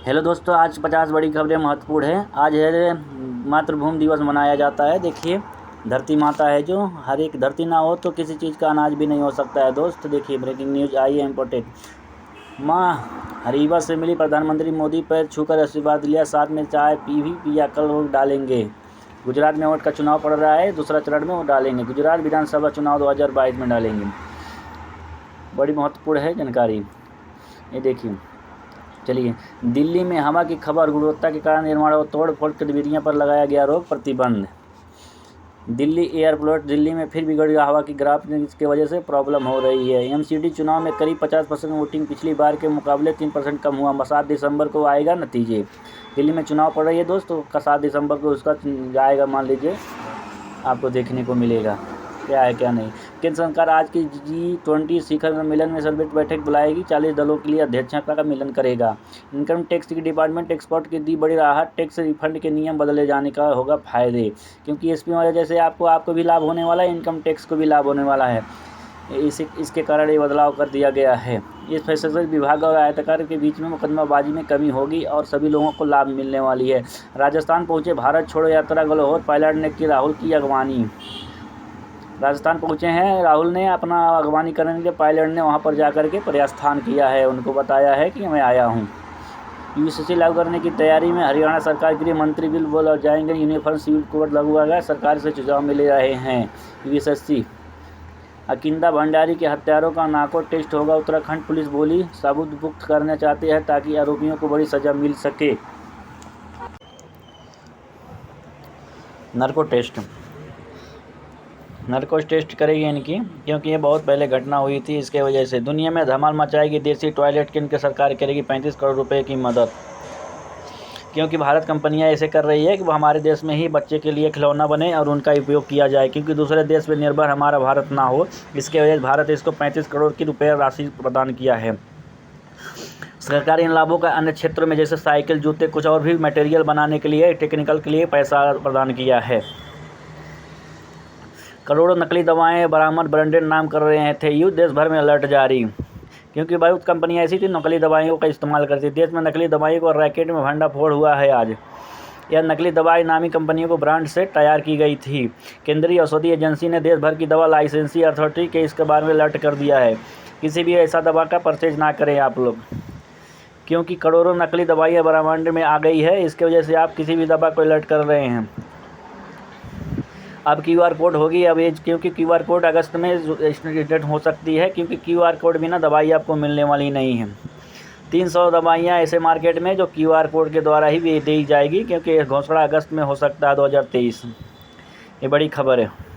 Hello दोस्तों, आज 50 बड़ी खबरें महत्वपूर्ण है। आज है मातृभूमि दिवस मनाया जाता है। देखिए, धरती माता है जो, हर एक धरती ना हो तो किसी चीज़ का अनाज भी नहीं हो सकता है। दोस्त देखिए, ब्रेकिंग न्यूज आई है इम्पोर्टेंट। माँ हरीवा से मिली प्रधानमंत्री मोदी, पैर छूकर आशीर्वाद लिया, साथ में चाय पी भी पिया, कल वोट डालेंगे। गुजरात में वोट का चुनाव पड़ रहा है, दूसरा चरण में वोट डालेंगे। गुजरात विधानसभा चुनाव 2022 में डालेंगे। बड़ी महत्वपूर्ण है जानकारी, ये देखिए। चलिए, दिल्ली में हवा की खबर, गुणवत्ता के कारण निर्माण और तोड़ फोड़ गतिविधियों पर लगाया गया रोक प्रतिबंध। दिल्ली एयरपोर्ट, दिल्ली में फिर बिगड़ गया हवा की ग्राफ, जिसकी वजह से प्रॉब्लम हो रही है। एमसीडी चुनाव में करीब 50% वोटिंग पिछली बार के मुकाबले 3% कम हुआ। 7 दिसंबर को आएगा नतीजे। दिल्ली में चुनाव पड़ रही है दोस्तों, का 7 दिसंबर को उसका आएगा, मान लीजिए आपको देखने को मिलेगा क्या है क्या नहीं। केंद्र सरकार आज की G20 शिखर सम्मेलन में सर्वोच्च बैठक बुलाएगी। 40 दलों के लिए अध्यक्षता का मिलन करेगा। इनकम टैक्स की डिपार्टमेंट एक्सपोर्ट की दी बड़ी राहत, टैक्स रिफंड के नियम बदले जाने का होगा फायदे, क्योंकि इसकी वजह से आपको भी लाभ होने वाला है, इनकम टैक्स को भी लाभ होने वाला है। इसके कारण ये बदलाव कर दिया गया है। इस फैसले से विभाग और आयकर के बीच में मुकदमाबाजी में कमी होगी और सभी लोगों को लाभ मिलने वाली है। राजस्थान पहुंचे भारत छोड़ो यात्रा गलहोर, पायलट ने की राहुल की अगवानी। राजस्थान पहुँचे हैं राहुल ने, अपना अगवानी करने के लिए पायलट ने वहां पर जाकर के प्रयास्थान किया है, उनको बताया है कि मैं आया हूं। यूसीसी लागू करने की तैयारी में हरियाणा सरकार के लिए मंत्री बिल बोल जाएंगे। यूनिफॉर्म सिविल कोड लागू होगा, सरकार से सुझाव मिल रहे हैं। यूएसएससी अकिंदा भंडारी के हत्यारों का नार्को टेस्ट होगा। उत्तराखंड पुलिस बोली, सबूत मुक्त करना चाहते हैं ताकि आरोपियों को बड़ी सजा मिल सके। नार्को टेस्ट करेगी इनकी, क्योंकि ये बहुत पहले घटना हुई थी, इसके वजह से। दुनिया में धमाल मचाएगी देसी टॉयलेट की, इनकी सरकार करेगी 35 करोड़ रुपए की मदद, क्योंकि भारत कंपनियां ऐसे कर रही है कि वो हमारे देश में ही बच्चे के लिए खिलौना बने और उनका उपयोग किया जाए, क्योंकि दूसरे देश पर निर्भर हमारा भारत ना हो। इसके वजह से भारत इसको 35 करोड़ की रुपये राशि प्रदान किया है। सरकार इन लाभों का अन्य क्षेत्रों में, जैसे साइकिल, जूते, कुछ और भी मटेरियल बनाने के लिए, टेक्निकल के लिए पैसा प्रदान किया है। करोड़ों नकली दवाएं बरामद, ब्रांडेड नाम कर रहे हैं थे यूँ, देश भर में अलर्ट जारी, क्योंकि बहुत कंपनियां ऐसी थी नकली दवाइयों का इस्तेमाल करती। देश में नकली दवाइयों को रैकेट में भंडाफोड़ हुआ है आज। यह नकली दवाई नामी कंपनियों को ब्रांड से तैयार की गई थी। केंद्रीय औषधि एजेंसी ने देश भर की दवा लाइसेंसी अथॉरिटी के इसके बारे में अलर्ट कर दिया है। किसी भी ऐसा दवा का परचेज ना करें आप लोग, क्योंकि करोड़ों नकली दवाइयाँ बरामद में आ गई है। इसके वजह से आप किसी भी दवा को अलर्ट कर रहे हैं। अब QR कोड होगी अब एज, क्योंकि QR कोड अगस्त में एक्सटेंड हो सकती है, क्योंकि QR कोड बिना दवाई आपको मिलने वाली नहीं है। 300 दवाइयाँ ऐसे मार्केट में जो QR कोड के द्वारा ही दी जाएगी, क्योंकि घोषणा अगस्त में हो सकता है 2023। ये बड़ी खबर है।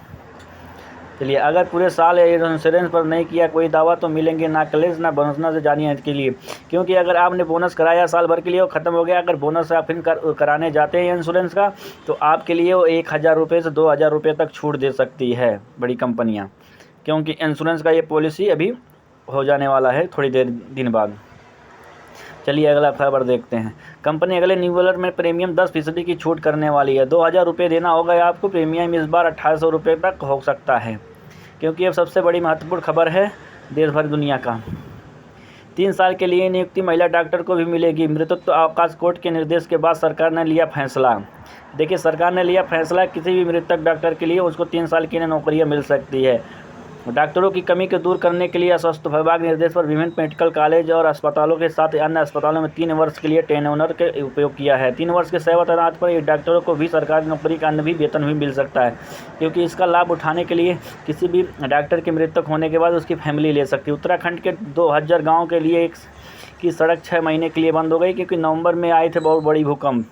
चलिए, अगर पूरे साल इंश्योरेंस पर नहीं किया कोई दावा तो मिलेंगे ना क्लेश ना बोनस से जानिए के लिए, क्योंकि अगर आपने बोनस कराया साल भर के लिए वो ख़त्म हो गया, अगर बोनस आप फिर कराने जाते हैं इंश्योरेंस का, तो आपके लिए वो 1000 रुपये से 2000 रुपये तक छूट दे सकती है बड़ी कंपनियां, क्योंकि इंश्योरेंस का ये पॉलिसी अभी हो जाने वाला है थोड़ी दिन बाद। चलिए, अगला खबर देखते हैं। कंपनी अगले न्यूवेलर में प्रीमियम 10% की छूट करने वाली है। 2000 रुपये देना होगा आपको प्रीमियम, इस बार 2800 रुपये तक हो सकता है, क्योंकि अब सबसे बड़ी महत्वपूर्ण खबर है देश भर दुनिया का। 3 साल के लिए नियुक्ति महिला डॉक्टर को भी मिलेगी। मृतत्व अवकाश कोर्ट के निर्देश के बाद सरकार ने लिया फैसला। देखिए, सरकार ने लिया फैसला, किसी भी मृतक डॉक्टर के लिए उसको 3 साल की नौकरियां मिल सकती है। डॉक्टरों की कमी को दूर करने के लिए स्वास्थ्य विभाग निर्देश पर विभिन्न मेडिकल कॉलेज और अस्पतालों के साथ अन्य अस्पतालों में 3 वर्ष के लिए टेनोनर के उपयोग किया है। 3 वर्ष के सेवा तैनात पर डॉक्टरों को भी सरकारी नौकरी का अन्य भी वेतन भी मिल सकता है, क्योंकि इसका लाभ उठाने के लिए किसी भी डॉक्टर के मृतक होने के बाद उसकी फैमिली ले सकती है। उत्तराखंड के 2000 गाँव के लिए की सड़क 6 महीने के लिए बंद हो गई, क्योंकि नवंबर में आए थे बहुत बड़ी भूकंप।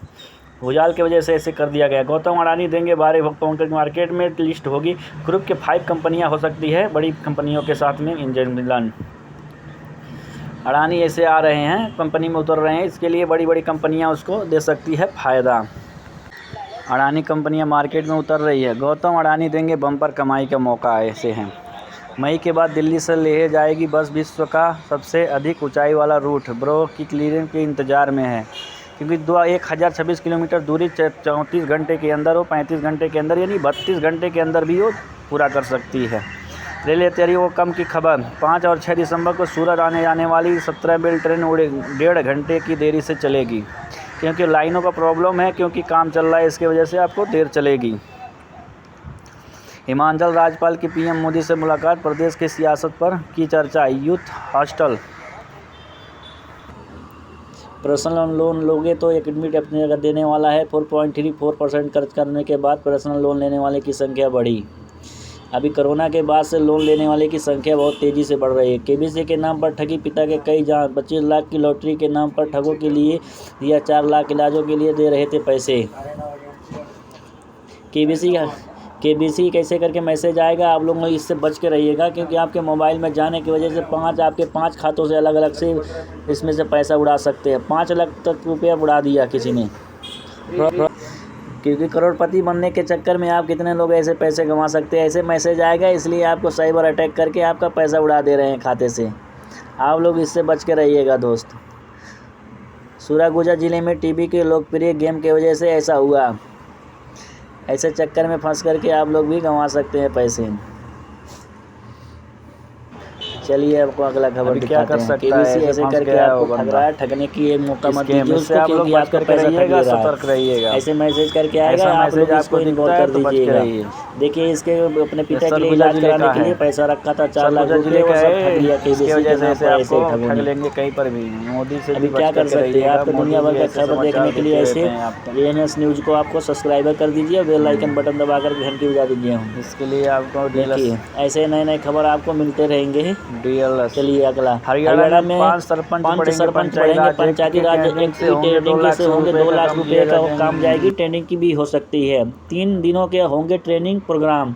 भूचाल की वजह से ऐसे कर दिया गया। गौतम अडानी देंगे भारी भुगतान, मार्केट में लिस्ट होगी। ग्रुप के 5 कंपनियां हो सकती है बड़ी कंपनियों के साथ में इंजन। अडानी ऐसे आ रहे हैं, कंपनी में उतर रहे हैं, इसके लिए बड़ी बड़ी कंपनियां उसको दे सकती है फ़ायदा। अडानी कंपनियां मार्केट में उतर रही है। गौतम अडानी देंगे बम्पर कमाई का मौका, ऐसे हैं। मई के बाद दिल्ली से लेह जाएगी बस, विश्व का सबसे अधिक ऊंचाई वाला रूट। ब्रो की क्लियरेंस के इंतज़ार में है, क्योंकि 1026 किलोमीटर दूरी 34 घंटे के अंदर हो, 35 घंटे के अंदर, यानी 32 घंटे के अंदर भी वो पूरा कर सकती है। रेलवे तैयारियों को कम की खबर। 5 और 6 दिसंबर को सूरत आने जाने वाली 17 मेल ट्रेन 1.5 घंटे की देरी से चलेगी, क्योंकि लाइनों का प्रॉब्लम है, क्योंकि काम चल रहा है, इसकी वजह से आपको देर चलेगी। हिमाचल राज्यपाल की पीएम मोदी से मुलाकात, प्रदेश की सियासत पर की चर्चा। यूथ हॉस्टल पर्सनल लोन लोगे तो एकेडमिक अपनी जगह देने वाला है। 4.34% खर्च करने के बाद पर्सनल लोन लेने वाले की संख्या बढ़ी। अभी कोरोना के बाद से लोन लेने वाले की संख्या बहुत तेज़ी से बढ़ रही है। केबीसी के नाम पर ठगी, पिता के कई जान, 25 लाख की लॉटरी के नाम पर ठगों के लिए दिया 4 लाख इलाजों के लिए दे रहे थे पैसे। केबीसी कैसे करके मैसेज आएगा, आप लोग इससे बच के रहिएगा, क्योंकि आपके मोबाइल में जाने की वजह से आपके 5 खातों से अलग अलग से इसमें से पैसा उड़ा सकते हैं। 5 लाख तक रुपया उड़ा दिया किसी ने, क्योंकि करोड़पति बनने के चक्कर में आप कितने लोग ऐसे पैसे गंवा सकते हैं। ऐसे मैसेज आएगा, इसलिए आपको साइबर अटैक करके आपका पैसा उड़ा दे रहे हैं खाते से। आप लोग इससे बच के रहिएगा दोस्त। सुरागुजा जिले में टीबी के लोकप्रिय गेम की वजह से ऐसा हुआ। ऐसे चक्कर में फंस करके आप लोग भी गंवा सकते हैं पैसे। चलिए आपको अगला खबर दिखाते हैं। केबीसी ऐसे करके आपको ठग रहा है, ठगने की एक मौका मत दीजिए उसको, क्योंकि आपका पैसा ठग रहा है। ऐसे मैसेज करके आएगा, आप लोग इसको इग्नोर कर दीजिएगा। देखिए, इसके अपने पिता के लिए इलाज कराने के लिए पैसा रखा था 4 लाख रुपये, वो सब ठग लिया केबीसी के नाम पर। ऐसे ठग लेंगे कहीं पर भी, मोदी से। अभी क्या कर सकते हैं, आपको दुनिया भर का खबर देखने के लिए ऐसे ANS न्यूज़ को आपको सब्सक्राइबर कर दीजिए, बेल आइकन बटन दबा कर घंटी बजा दीजिए। इसके लिए आपको देखिए ऐसे नए नए खबर आपको मिलते रहेंगे। चलिए अगला, हरियाणा में 5 सरपंच बढ़ेंगे, पंचायती राज एक्ट की ट्रेनिंग से होंगे 2 लाख रुपए का काम जाएगी। ट्रेनिंग की भी हो सकती है, 3 दिनों के होंगे ट्रेनिंग प्रोग्राम,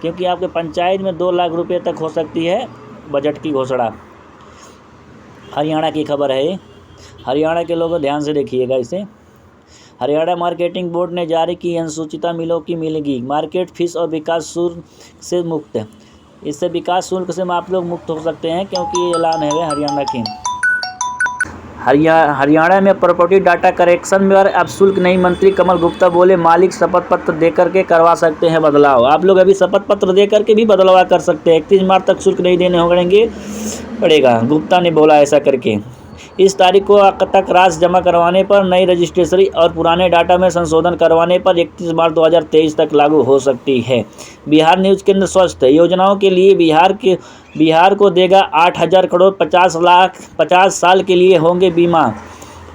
क्योंकि आपके पंचायत में 2 लाख रुपए तक हो सकती है बजट की घोषणा। हरियाणा की खबर है, हरियाणा के लोग ध्यान से देखिएगा इसे। हरियाणा मार्केटिंग बोर्ड ने जारी की अनुसूचित मिलों की मिलेगी मार्केट फीस और विकास शुल्क से मुक्त। इससे विकास शुल्क से आप लोग मुक्त हो सकते हैं, क्योंकि ये ऐलान है हरियाणा की। हरियाणा में प्रॉपर्टी डाटा करेक्शन में अब शुल्क नहीं। मंत्री कमल गुप्ता बोले, मालिक शपथ पत्र देकर के करवा सकते हैं बदलाव। आप लोग अभी शपथ पत्र देकर के भी बदलाव कर सकते हैं। 31 मार्च तक शुल्क नहीं देने पड़ेगा, गुप्ता ने बोला ऐसा करके। इस तारीख को तक राशि जमा करवाने पर, नई रजिस्ट्रेशन और पुराने डाटा में संशोधन करवाने पर 31 मार्च 2023 तक लागू हो सकती है। बिहार न्यूज़ केंद्र स्वास्थ्य योजनाओं के लिए बिहार को देगा 8,000 करोड़, 50 साल के लिए होंगे बीमा।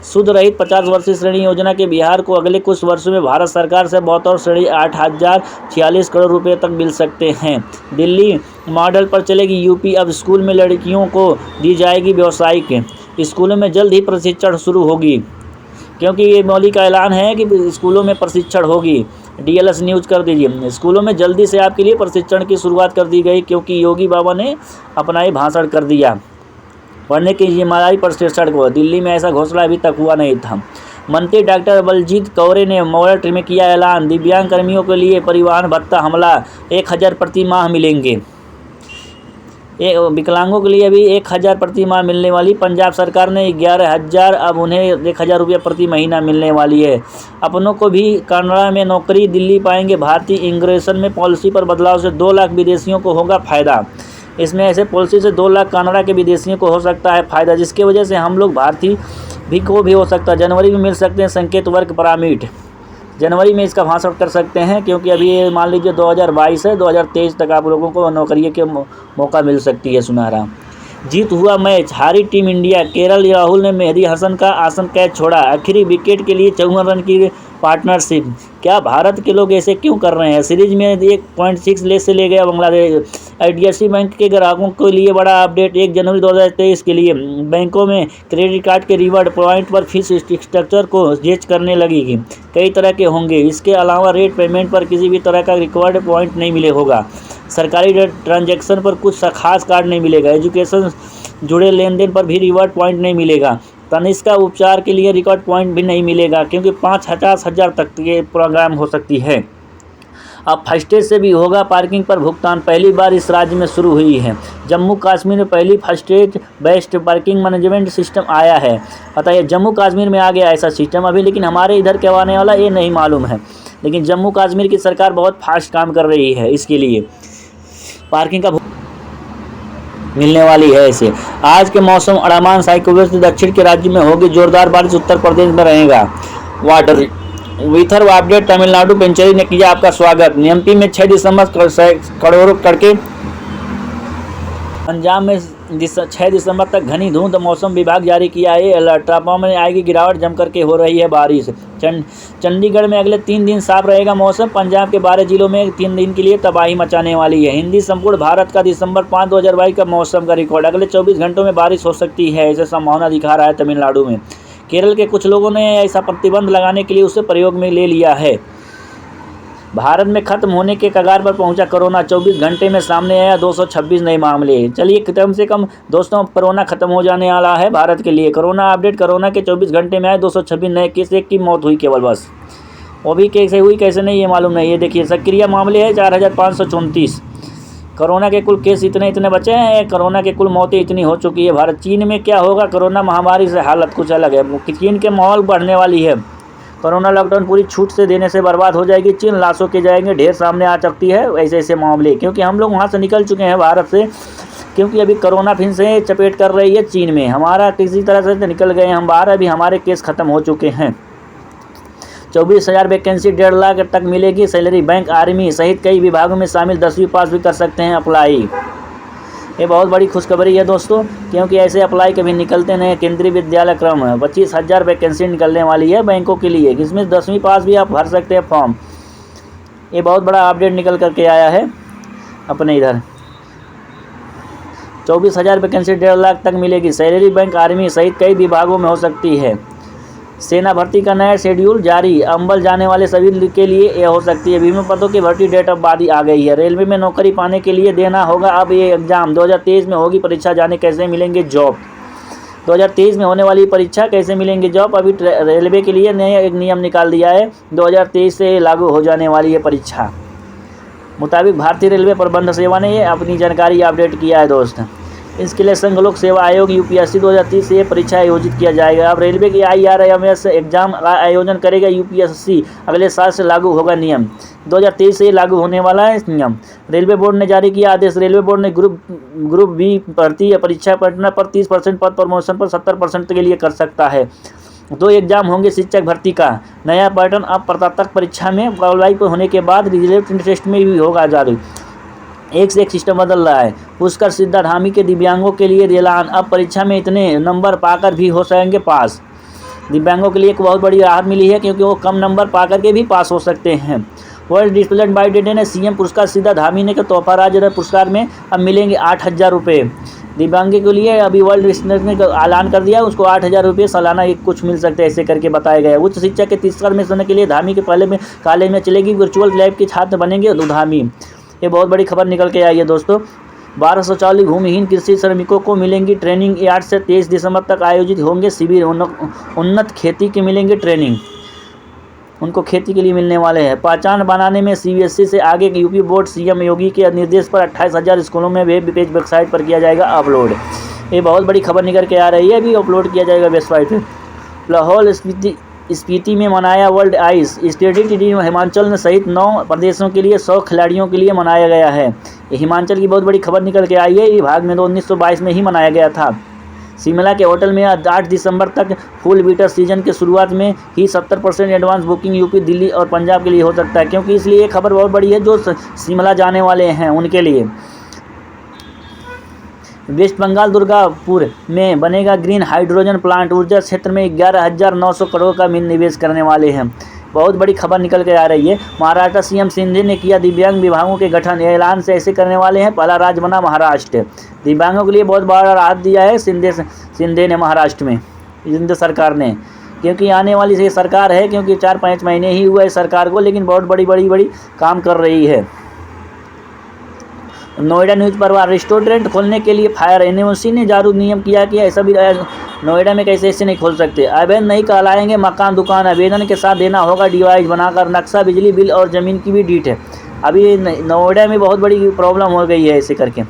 शुद्ध रहित 50 वर्षीय श्रेणी योजना के बिहार को अगले कुछ वर्षों में भारत सरकार से बतौर श्रेणी 8,046 करोड़ रुपए तक मिल सकते हैं। दिल्ली मॉडल पर चलेगी यूपी। अब स्कूल में लड़कियों को दी जाएगी व्यावसायिक। स्कूलों में जल्द ही प्रशिक्षण शुरू होगी, क्योंकि ये मौलिक ऐलान है कि स्कूलों में प्रशिक्षण होगी। DLS न्यूज़ कर दीजिए, स्कूलों में जल्दी से आपके लिए प्रशिक्षण की शुरुआत कर दी गई, क्योंकि योगी बाबा ने अपना ही भाषण कर दिया। पढ़ने की जिम्मेदारी प्रशिक्षण को। दिल्ली में ऐसा घोषणा अभी तक हुआ नहीं था। मंत्री डॉक्टर बलजीत कौर ने मेरठ में किया ऐलान, दिव्यांग कर्मियों के लिए परिवहन भत्ता हमला 1,000 प्रति माह मिलेंगे। विकलांगों के लिए भी 1,000 प्रति माह मिलने वाली। पंजाब सरकार ने 11,000, अब उन्हें 1,000 रुपये प्रति महीना मिलने वाली है। अपनों को भी कनाडा में नौकरी दिल्ली पाएंगे। भारतीय इमिग्रेशन में पॉलिसी पर बदलाव से 2 लाख विदेशियों को होगा फ़ायदा। इसमें ऐसे पॉलिसी से 2 लाख कनाडा के विदेशियों को हो सकता है फ़ायदा, जिसकी वजह से हम लोग भारतीय भी हो सकता है। जनवरी में मिल सकते हैं संकेत वर्ग परमिट। जनवरी में इसका भाषण कर सकते हैं, क्योंकि अभी ये मान लीजिए 2022 है, 2023 तक आप लोगों को नौकरी के मौका मिल सकती है सुनहरा। जीत हुआ मैच, हारी टीम इंडिया। केएल राहुल ने मेहदी हसन का आसन कैच छोड़ा। आखिरी विकेट के लिए 54 रन की पार्टनरशिप। क्या भारत के लोग ऐसे क्यों कर रहे हैं? सीरीज में 1.6 ले से ले गया बांग्लादेश। IDFC बैंक के ग्राहकों के लिए बड़ा अपडेट। 1 जनवरी 2023 के लिए बैंकों में क्रेडिट कार्ड के रिवॉर्ड पॉइंट पर फीस स्ट्रक्चर को जेच करने लगेगी। कई तरह के होंगे। इसके अलावा रेट पेमेंट पर किसी भी तरह का रिकॉर्ड पॉइंट नहीं मिले होगा। सरकारी ट्रांजैक्शन पर कुछ खास कार्ड नहीं मिलेगा। एजुकेशन जुड़े लेन देन पर भी रिवॉर्ड पॉइंट नहीं मिलेगा। तनिष्का उपचार के लिए रिकॉर्ड पॉइंट भी नहीं मिलेगा, क्योंकि 50,000 तक ये प्रोग्राम हो सकती है। अब फास्टैग से भी होगा पार्किंग पर भुगतान। पहली बार इस राज्य में शुरू हुई है। जम्मू कश्मीर में पहली FASTag based parking management system आया है। पता है, जम्मू कश्मीर में आ गया ऐसा सिस्टम अभी, लेकिन हमारे इधर क्या आने वाला ये नहीं मालूम है। लेकिन जम्मू कश्मीर की सरकार बहुत फास्ट काम कर रही है इसके लिए पार्किंग का। मिलने वाली है इसे। आज के मौसम अंडमान साइक्लोन से दक्षिण के राज्य में होगी जोरदार बारिश, उत्तर प्रदेश में रहेगा वाटर विथर अपडेट। तमिलनाडु पेंचरी ने किया आपका स्वागत। एमपी में 6 दिसंबर करोड़ों करके, पंजाब में 6 दिसंबर तक घनी धुंध, मौसम विभाग जारी किया है अलर्ट। तापमान में आएगी गिरावट, जम करके हो रही है बारिश। चंडीगढ़ में अगले 3 दिन साफ रहेगा मौसम। पंजाब के 12 जिलों में 3 दिन के लिए तबाही मचाने वाली है। हिंदी संपूर्ण भारत का दिसंबर 5, 2022 का मौसम का रिकॉर्ड। अगले 24 घंटों में बारिश हो सकती है, ऐसे संभावना दिखा रहा है तमिलनाडु में। केरल के कुछ लोगों ने ऐसा प्रतिबंध लगाने के लिए उसे प्रयोग में ले लिया है। भारत में खत्म होने के कगार पर पहुंचा कोरोना। 24 घंटे में सामने आया 226 नए मामले। चलिए कम से कम दोस्तों कोरोना खत्म हो जाने वाला है भारत के लिए। कोरोना अपडेट, कोरोना के 24 घंटे में आए 226 नए केस, एक की मौत हुई केवल बस। वो भी कैसे हुई कैसे नहीं ये मालूम नहीं। ये देखिए सक्रिय मामले हैं 4534। कोरोना के कुल केस इतने बचे हैं, कोरोना के कुल मौतें इतनी हो चुकी है भारत। चीन में क्या होगा कोरोना महामारी से, हालत कुछ अलग है। चीन के माहौल बढ़ने वाली है। कोरोना लॉकडाउन पूरी छूट से देने से बर्बाद हो जाएगी चीन। लाशों के जाएंगे ढेर सामने आ सकती है ऐसे मामले, क्योंकि हम लोग वहाँ से निकल चुके हैं भारत से। क्योंकि अभी कोरोना फिर से चपेट कर रही है चीन में। हमारा किसी तरह से निकल गए हम बाहर, अभी हमारे केस खत्म हो चुके हैं। 24,000 वैकेंसी 1.5 लाख तक मिलेगी सैलरी। बैंक, आर्मी सहित कई विभागों में शामिल 10वीं पास भी कर सकते हैं अप्लाई। ये बहुत बड़ी खुशखबरी है दोस्तों, क्योंकि ऐसे अप्लाई कभी निकलते नहीं। केंद्रीय विद्यालय क्रम 25,000 वैकेंसी निकलने वाली है बैंकों के लिए, इसमें 10वीं पास भी आप भर सकते हैं फॉर्म। ये बहुत बड़ा अपडेट निकल करके आया है अपने इधर। 24,000 वैकेंसी 1.5 लाख तक मिलेगी सैलरी। बैंक, आर्मी सहित कई विभागों में हो सकती है। सेना भर्ती का नया शेड्यूल जारी, अम्बल जाने वाले सभी के लिए यह हो सकती है। विभिन्न पदों की भर्ती डेट अब बाद आ गई है। रेलवे में नौकरी पाने के लिए देना होगा अब ये एग्जाम। 2023 में होगी परीक्षा, जाने कैसे मिलेंगे जॉब। 2023 में होने वाली परीक्षा, कैसे मिलेंगे जॉब। अभी रेलवे के लिए नया एक नियम निकाल दिया है, 2023 से लागू हो जाने वाली है परीक्षा। मुताबिक भारतीय रेलवे प्रबंध सेवा ने ये अपनी जानकारी अपडेट किया है दोस्त। इसके लिए संघ लोक सेवा आयोग यूपीएससी 2030 से ये परीक्षा आयोजित किया जाएगा। अब रेलवे की IRMS एग्जाम का आयोजन करेगा यूपीएससी। अगले साल से लागू होगा नियम। 2023 से लागू होने वाला है नियम। रेलवे बोर्ड ने जारी किया आदेश। रेलवे बोर्ड ने ग्रुप बी भर्ती परीक्षा पटना पर 30% पद, प्रमोशन पर 70% के लिए कर सकता है। 2 एग्जाम होंगे शिक्षक भर्ती का। नया पैटर्न अब प्रतात्मक परीक्षा में क्वालिफाई होने के बाद रिजल्ट टेस्ट में भी होगा जारी। एक से एक सिस्टम बदल रहा है। पुष्कर सिद्धा धामी के दिव्यांगों के लिए ऐलान, अब परीक्षा में इतने नंबर पाकर भी हो सकेंगे पास। दिव्यांगों के लिए एक बहुत बड़ी राहत मिली है, क्योंकि वो कम नंबर पाकर के भी पास हो सकते हैं। वर्ल्ड डिस्प्लेड बाय डे ने सीएम पुष्कर सिद्धा धामी ने के तोहफा राज्य पुरस्कार में अब मिलेंगे 8,000 रुपये। दिव्यांग के लिए अभी वर्ल्ड डिस्प्लेड ने ऐलान कर दिया, उसको 8,000 रुपये सालाना कुछ मिल सकते हैं, ऐसे करके बताया गया। उच्च शिक्षा के 30 साल में होने के लिए धामी के पहले में कॉलेज में चलेगी वर्चुअल लैब के छात्र बनेंगे धामी। ये बहुत बड़ी खबर निकल के आई है दोस्तों। 1240 भूमिहीन कृषि श्रमिकों को मिलेंगी ट्रेनिंग। 8 से 23 दिसंबर तक आयोजित होंगे शिविर। उन्नत खेती के मिलेंगे ट्रेनिंग, उनको खेती के लिए मिलने वाले हैं। पहचान बनाने में CBSE से आगे यूपी बोर्ड। सीएम योगी के निर्देश पर 28,000 स्कूलों में वेब पेज वेबसाइट पर किया जाएगा अपलोड। ये बहुत बड़ी खबर निकल के आ रही है, अभी अपलोड किया जाएगा वेबसाइट पर। लाहौल स्पीति में मनाया वर्ल्ड आइस स्टेडियम। हिमाचल सहित 9 प्रदेशों के लिए 100 खिलाड़ियों के लिए मनाया गया है। ये हिमाचल की बहुत बड़ी खबर निकल के आई है। ये भाग में 1922 में ही मनाया गया था। शिमला के होटल में 8 दिसंबर तक फुल विंटर सीजन के शुरुआत में ही 70% एडवांस बुकिंग यूपी, दिल्ली और पंजाब के लिए हो सकता है, क्योंकि इसलिए ये खबर बहुत बड़ी है जो शिमला जाने वाले हैं उनके लिए। वेस्ट बंगाल दुर्गापुर में बनेगा ग्रीन हाइड्रोजन प्लांट। ऊर्जा क्षेत्र में 11,900 करोड़ का निवेश करने वाले हैं। बहुत बड़ी खबर निकल के आ रही है। महाराष्ट्र सीएम शिंदे ने किया दिव्यांग विभागों के गठन। ऐलान से ऐसे करने वाले हैं, पहला राज्य बना महाराष्ट्र। दिव्यांगों के लिए बहुत बड़ा राहत दिया है शिंदे ने महाराष्ट्र में, शिंदे सरकार ने, क्योंकि आने वाली ये सरकार है, क्योंकि 4-5 महीने ही हुए सरकार को, लेकिन बहुत बड़ी काम कर रही है। नोएडा न्यूज पर रेस्टोरेंट खोलने के लिए फायर एनओसी ने जारी नियम किया कि ऐसा भी नोएडा में कैसे ऐसे नहीं खोल सकते। अवैध नहीं कहलाएंगे मकान दुकान। आवेदन के साथ देना होगा डिवाइस बनाकर नक्शा, बिजली बिल और ज़मीन की भी डीट है। अभी नोएडा में बहुत बड़ी प्रॉब्लम हो गई है ऐसे करके।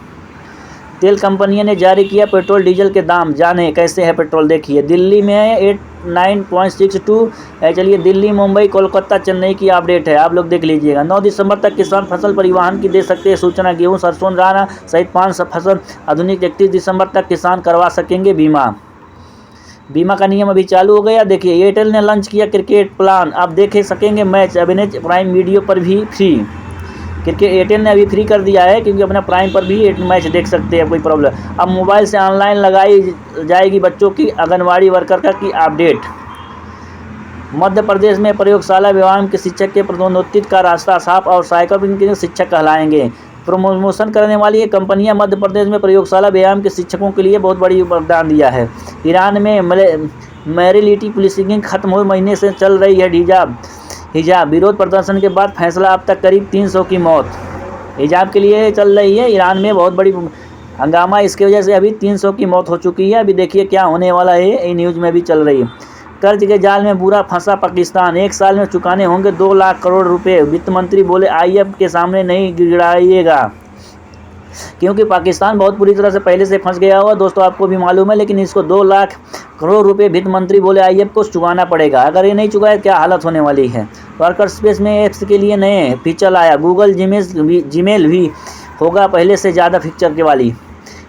तेल कंपनियों ने जारी किया पेट्रोल डीजल के दाम, जाने कैसे है पेट्रोल। देखिए दिल्ली में 89.62 है। चलिए दिल्ली, मुंबई, कोलकाता, चेन्नई की अपडेट है, आप लोग देख लीजिएगा। 9 दिसंबर तक किसान फसल परिवहन की दे सकते हैं सूचना। गेहूँ, सरसों, दाना सहित 5 फसल आधुनिक 31 दिसंबर तक किसान करवा सकेंगे बीमा का नियम अभी चालू हो गया। देखिए एयरटेल ने लॉन्च किया क्रिकेट प्लान, आप देख सकेंगे मैच अभिनेच प्राइम वीडियो पर भी फ्री। क्रिकेट एयरटेल ने अभी फ्री कर दिया है, क्योंकि अपना प्राइम पर भी मैच देख सकते हैं, कोई प्रॉब्लम। अब मोबाइल से ऑनलाइन लगाई जाएगी बच्चों की आंगनवाड़ी वर्कर की अपडेट। मध्य प्रदेश में प्रयोगशाला व्यायाम के शिक्षक के पदोन्नति का रास्ता साफ, और साइकिल के शिक्षक कहलाएंगे। प्रमोशन करने वाली कंपनियां मध्य प्रदेश में प्रयोगशाला व्यायाम के शिक्षकों के लिए बहुत बड़ी वरदान दिया है। ईरान में मैरिलिटी पुलिसिंग खत्म हो महीने से चल रही है हिजाब विरोध प्रदर्शन के बाद फैसला, अब तक करीब 300 की मौत हिजाब के लिए चल रही है। ईरान में बहुत बड़ी हंगामा, इसकी वजह से अभी 300 की मौत हो चुकी है। अभी देखिए क्या होने वाला है, ये न्यूज़ में भी चल रही है। कर्ज के जाल में बुरा फंसा पाकिस्तान, 1 साल में चुकाने होंगे 2 लाख करोड़ रुपए। वित्त मंत्री बोले IMF के सामने नहीं गिड़ाइएगा, क्योंकि पाकिस्तान बहुत बुरी तरह से पहले से फंस गया हुआ दोस्तों, आपको भी मालूम है। लेकिन इसको 2 लाख करोड़ रुपए वित्त मंत्री बोले IMF को चुकाना पड़ेगा। अगर ये नहीं चुकाए क्या हालत होने वाली है। वर्कर स्पेस में ऐप्स के लिए नए फीचर आया, गूगल जीमेल भी होगा पहले से ज़्यादा फीचर के वाली।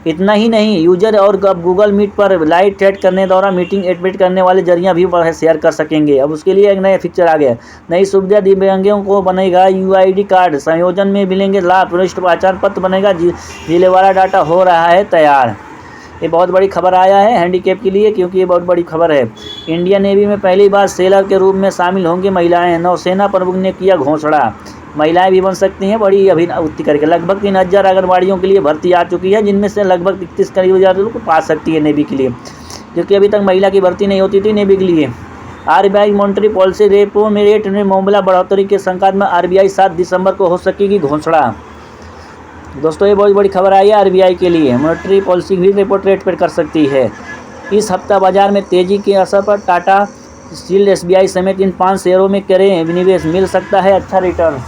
इतना ही नहीं, यूजर और गूगल मीट पर लाइव चैट करने दौरान मीटिंग एडमिट करने वाले जरिया भी शेयर कर सकेंगे। अब उसके लिए एक नया फीचर आ गया। नई सुविधा दिव्यांगों को बनेगा UID कार्ड, संयोजन में मिलेंगे लाभ, वरिष्ठ पहचान पत्र बनेगा, जिलेवाला डाटा हो रहा है तैयार। ये बहुत बड़ी खबर आया है हैंडीकैप के लिए, क्योंकि ये बहुत बड़ी खबर है। इंडियन नेवी में पहली बार सेलर के रूप में शामिल होंगी महिलाएं, नौसेना प्रमुख ने किया घोषणा। महिलाएं भी बन सकती हैं बड़ी अभिनति करके। लगभग 3000 आंगनबाड़ियों के लिए भर्ती आ चुकी है, जिनमें से लगभग 31,000 लोग पा सकती है नेवी के लिए, क्योंकि अभी तक महिला की भर्ती नहीं होती थी नेवी के लिए। RBI मॉनेटरी पॉलिसी रेपो में रेट में मामला बढ़ोतरी के संकेत में RBI 7 दिसंबर को हो सकेगी घोषणा। दोस्तों ये बहुत बड़ी खबर आई है RBI के लिए, मॉनेटरी पॉलिसी भी रेपो रेट पर कर सकती है। इस हफ्ता बाजार में तेजी के असर पर टाटा स्टील, SBI समेत इन 5 शेयरों में करें निवेश, मिल सकता है अच्छा रिटर्न।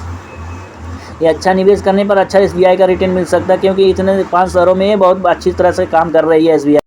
ये अच्छा निवेश करने पर अच्छा SBI का रिटर्न मिल सकता है, क्योंकि इतने 5 शेयरों में बहुत अच्छी तरह से काम कर रही है SBI।